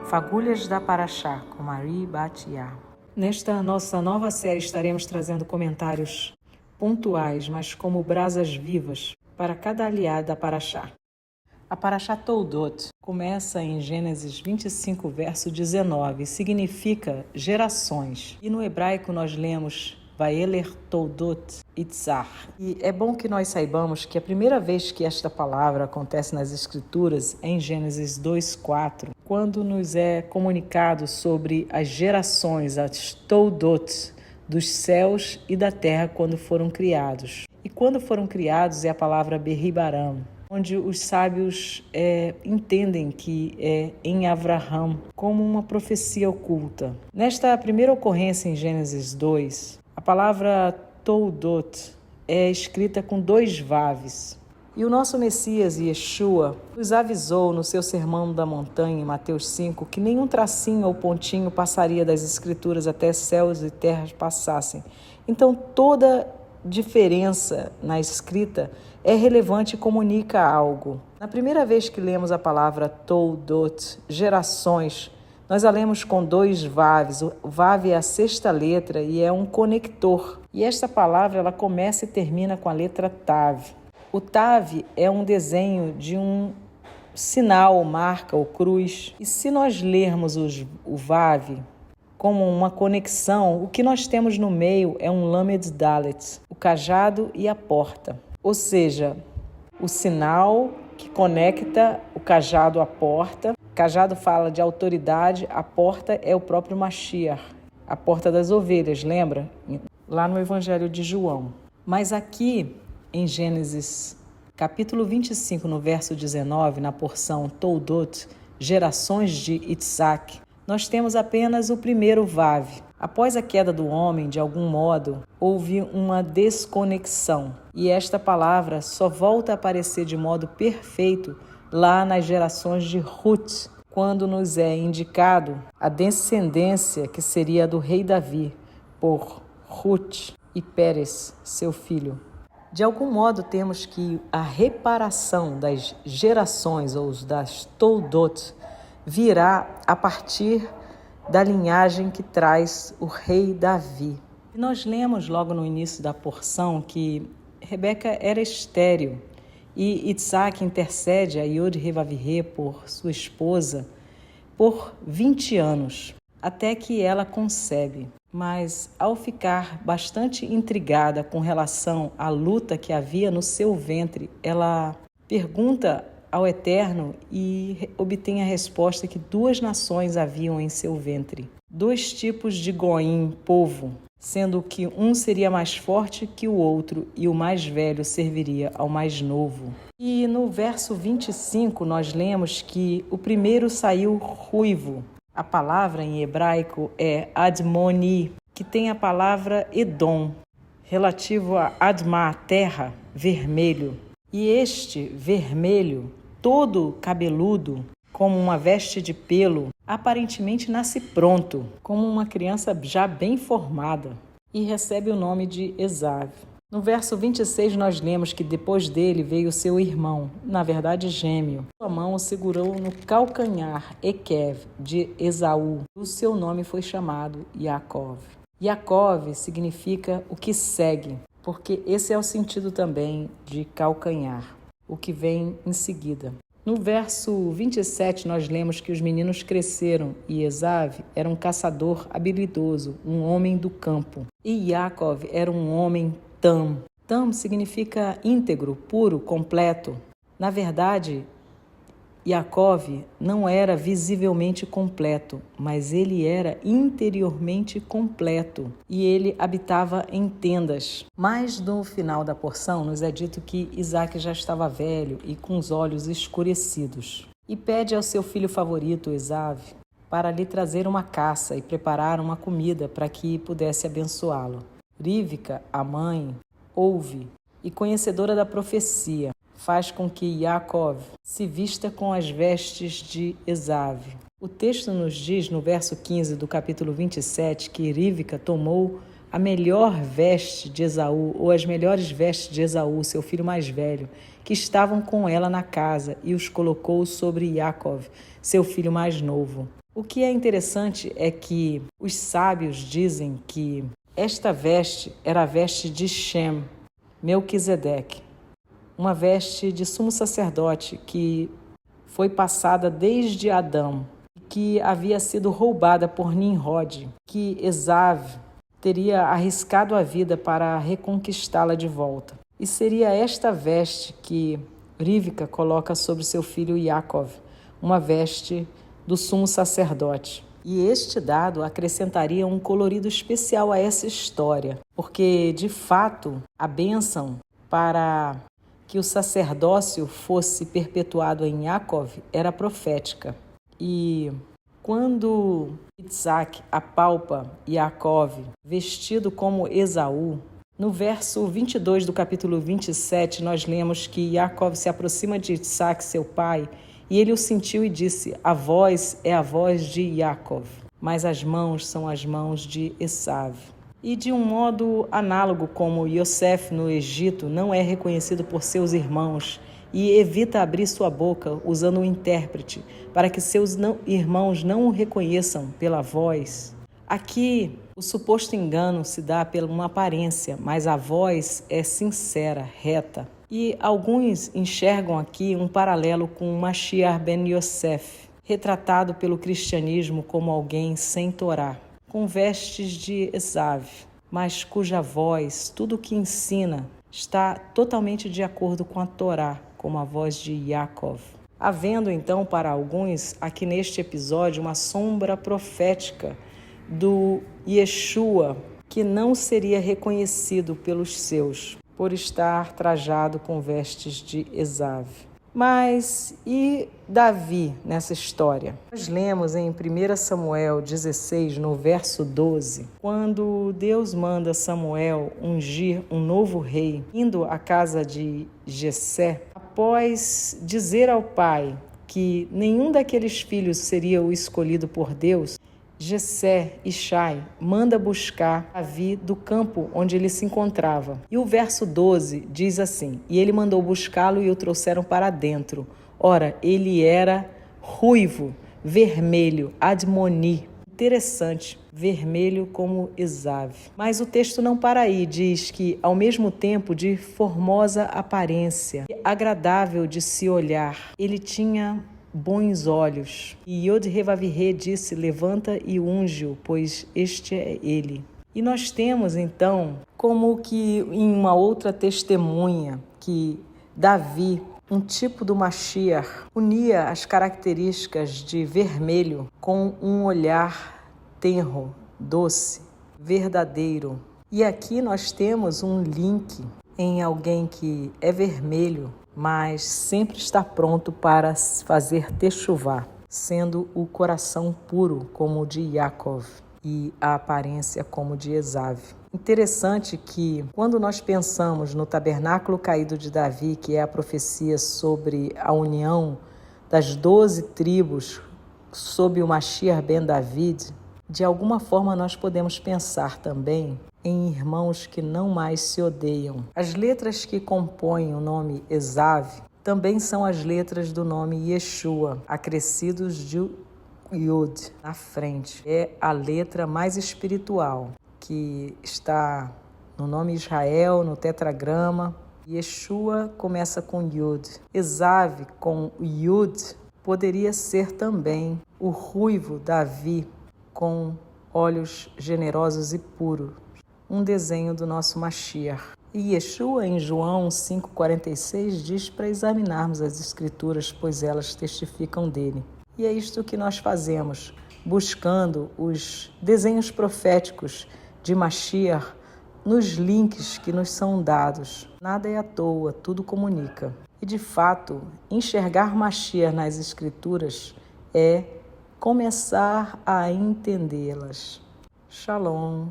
Fagulhas da Paraxá, com Marie Batiá. Nesta nossa nova série estaremos trazendo comentários pontuais, mas como brasas vivas, para cada aliado da Paraxá. A Paraxá Toldot começa em Gênesis 25, verso 19, e significa gerações. E no hebraico nós lemos Vaeler Toldot Itzar. E é bom que nós saibamos que a primeira vez que esta palavra acontece nas Escrituras é em Gênesis 2:4, quando nos é comunicado sobre as gerações, as Toldot, dos céus e da terra quando foram criados. E quando foram criados é a palavra Berribaram, onde os sábios entendem que é em Avraham, como uma profecia oculta. Nesta primeira ocorrência em Gênesis 2, a palavra Toldot é escrita com 2 vaves. E o nosso Messias, Yeshua, nos avisou no seu Sermão da Montanha, em Mateus 5, que nenhum tracinho ou pontinho passaria das Escrituras até céus e terras passassem. Então, toda diferença na escrita é relevante e comunica algo. Na primeira vez que lemos a palavra Toldot, gerações, nós a lemos com 2 vaves. O vav é a 6ª letra e é um conector. E esta palavra ela começa e termina com a letra Tav. O Tav é um desenho de um sinal, marca ou cruz. E se nós lermos o vav como uma conexão, o que nós temos no meio é um Lamed Dalet, o cajado e a porta. Ou seja, o sinal que conecta o cajado à porta. O cajado fala de autoridade, a porta é o próprio Mashiach, a porta das ovelhas, lembra? Lá no Evangelho de João. Mas aqui, em Gênesis, capítulo 25, no verso 19, na porção Toldot, gerações de Itzak, nós temos apenas o primeiro vav. Após a queda do homem, de algum modo, houve uma desconexão. E esta palavra só volta a aparecer de modo perfeito lá nas gerações de Ruth, quando nos é indicado a descendência que seria do rei Davi, por Ruth e Pérez, seu filho. De algum modo, temos que a reparação das gerações, ou das Toldot, virá a partir da linhagem que traz o rei Davi. E nós lemos logo no início da porção que Rebeca era estéril e Itzak intercede a Yod-Heh-Vav-Heh por sua esposa por 20 anos, até que ela concebe. Mas ao ficar bastante intrigada com relação à luta que havia no seu ventre, ela pergunta ao Eterno e obtém a resposta que 2 nações haviam em seu ventre. 2 tipos de goim, povo, sendo que um seria mais forte que o outro e o mais velho serviria ao mais novo. E no verso 25 nós lemos que o primeiro saiu ruivo. A palavra em hebraico é Admoni, que tem a palavra Edom, relativo a Adma, terra, vermelho. E este vermelho, todo cabeludo, como uma veste de pelo, aparentemente nasce pronto, como uma criança já bem formada, e recebe o nome de Esav. No verso 26 nós lemos que depois dele veio seu irmão, na verdade gêmeo. Sua mão o segurou no calcanhar, Ekev, de Esaú. O seu nome foi chamado Yaakov. Yaakov significa o que segue, porque esse é o sentido também de calcanhar, o que vem em seguida. No verso 27 nós lemos que os meninos cresceram e Esav era um caçador habilidoso, um homem do campo. E Yaakov era um homem Tam. Tam significa íntegro, puro, completo. Na verdade, Yaakov não era visivelmente completo, mas ele era interiormente completo e ele habitava em tendas. Mas no final da porção nos é dito que Isaac já estava velho e com os olhos escurecidos. E pede ao seu filho favorito, Esav, para lhe trazer uma caça e preparar uma comida para que pudesse abençoá-lo. Rivka, a mãe, ouve e, conhecedora da profecia, faz com que Yaakov se vista com as vestes de Esav. O texto nos diz, no verso 15 do capítulo 27, que Rivka tomou a melhor veste de Esaú, ou as melhores vestes de Esaú, seu filho mais velho, que estavam com ela na casa, e os colocou sobre Yaakov, seu filho mais novo. O que é interessante é que os sábios dizem que esta veste era a veste de Shem, Melquisedeque, uma veste de sumo sacerdote que foi passada desde Adão, que havia sido roubada por Nimrod, que Esav teria arriscado a vida para reconquistá-la de volta. E seria esta veste que Rivka coloca sobre seu filho Yaakov, uma veste do sumo sacerdote. E este dado acrescentaria um colorido especial a essa história, porque, de fato, a bênção para que o sacerdócio fosse perpetuado em Yaakov era profética. E quando Isaac apalpa Yaakov vestido como Esaú, no verso 22 do capítulo 27, nós lemos que Yaakov se aproxima de Isaac, seu pai, e ele o sentiu e disse: a voz é a voz de Yaakov, mas as mãos são as mãos de Esav. E de um modo análogo como Yosef no Egito não é reconhecido por seus irmãos e evita abrir sua boca usando um intérprete para que seus irmãos não o reconheçam pela voz, aqui o suposto engano se dá por uma aparência, mas a voz é sincera, reta. E alguns enxergam aqui um paralelo com Mashiach ben Yosef, retratado pelo cristianismo como alguém sem Torá, com vestes de Esav, mas cuja voz, tudo o que ensina, está totalmente de acordo com a Torá, como a voz de Yaakov. Havendo então para alguns aqui neste episódio uma sombra profética do Yeshua, que não seria reconhecido pelos seus, por estar trajado com vestes de Esav. Mas e Davi nessa história? Nós lemos em 1 Samuel 16, no verso 12, quando Deus manda Samuel ungir um novo rei, indo à casa de Jessé, após dizer ao pai que nenhum daqueles filhos seria o escolhido por Deus, Jessé e Shai manda buscar Davi do campo onde ele se encontrava. E o verso 12 diz assim: e ele mandou buscá-lo e o trouxeram para dentro. Ora, ele era ruivo, vermelho, admoni. Interessante, vermelho como Esav. Mas o texto não para aí, diz que ao mesmo tempo de formosa aparência, agradável de se olhar, ele tinha bons olhos. E Yod-Heh-Vav-Heh disse: levanta e unge-o, pois este é ele. E nós temos então, como que em uma outra testemunha, que Davi, um tipo do Mashiach, unia as características de vermelho com um olhar tenro, doce, verdadeiro. E aqui nós temos um link em alguém que é vermelho, mas sempre está pronto para fazer techuvá, sendo o coração puro como o de Yaakov e a aparência como de Esav. Interessante que, quando nós pensamos no tabernáculo caído de Davi, que é a profecia sobre a união das 12 tribos sob o Mashiach ben David, de alguma forma nós podemos pensar também em irmãos que não mais se odeiam. As letras que compõem o nome Esav também são as letras do nome Yeshua, acrescidos de Yud na frente. É a letra mais espiritual que está no nome Israel, no tetragrama. Yeshua começa com Yud. Esav com Yud poderia ser também o ruivo Davi com olhos generosos e puros. Um desenho do nosso Mashiach. E Yeshua, em João 5,46, diz para examinarmos as Escrituras, pois elas testificam dele. E é isto que nós fazemos, buscando os desenhos proféticos de Mashiach nos links que nos são dados. Nada é à toa, tudo comunica. E, de fato, enxergar Mashiach nas Escrituras é começar a entendê-las. Shalom.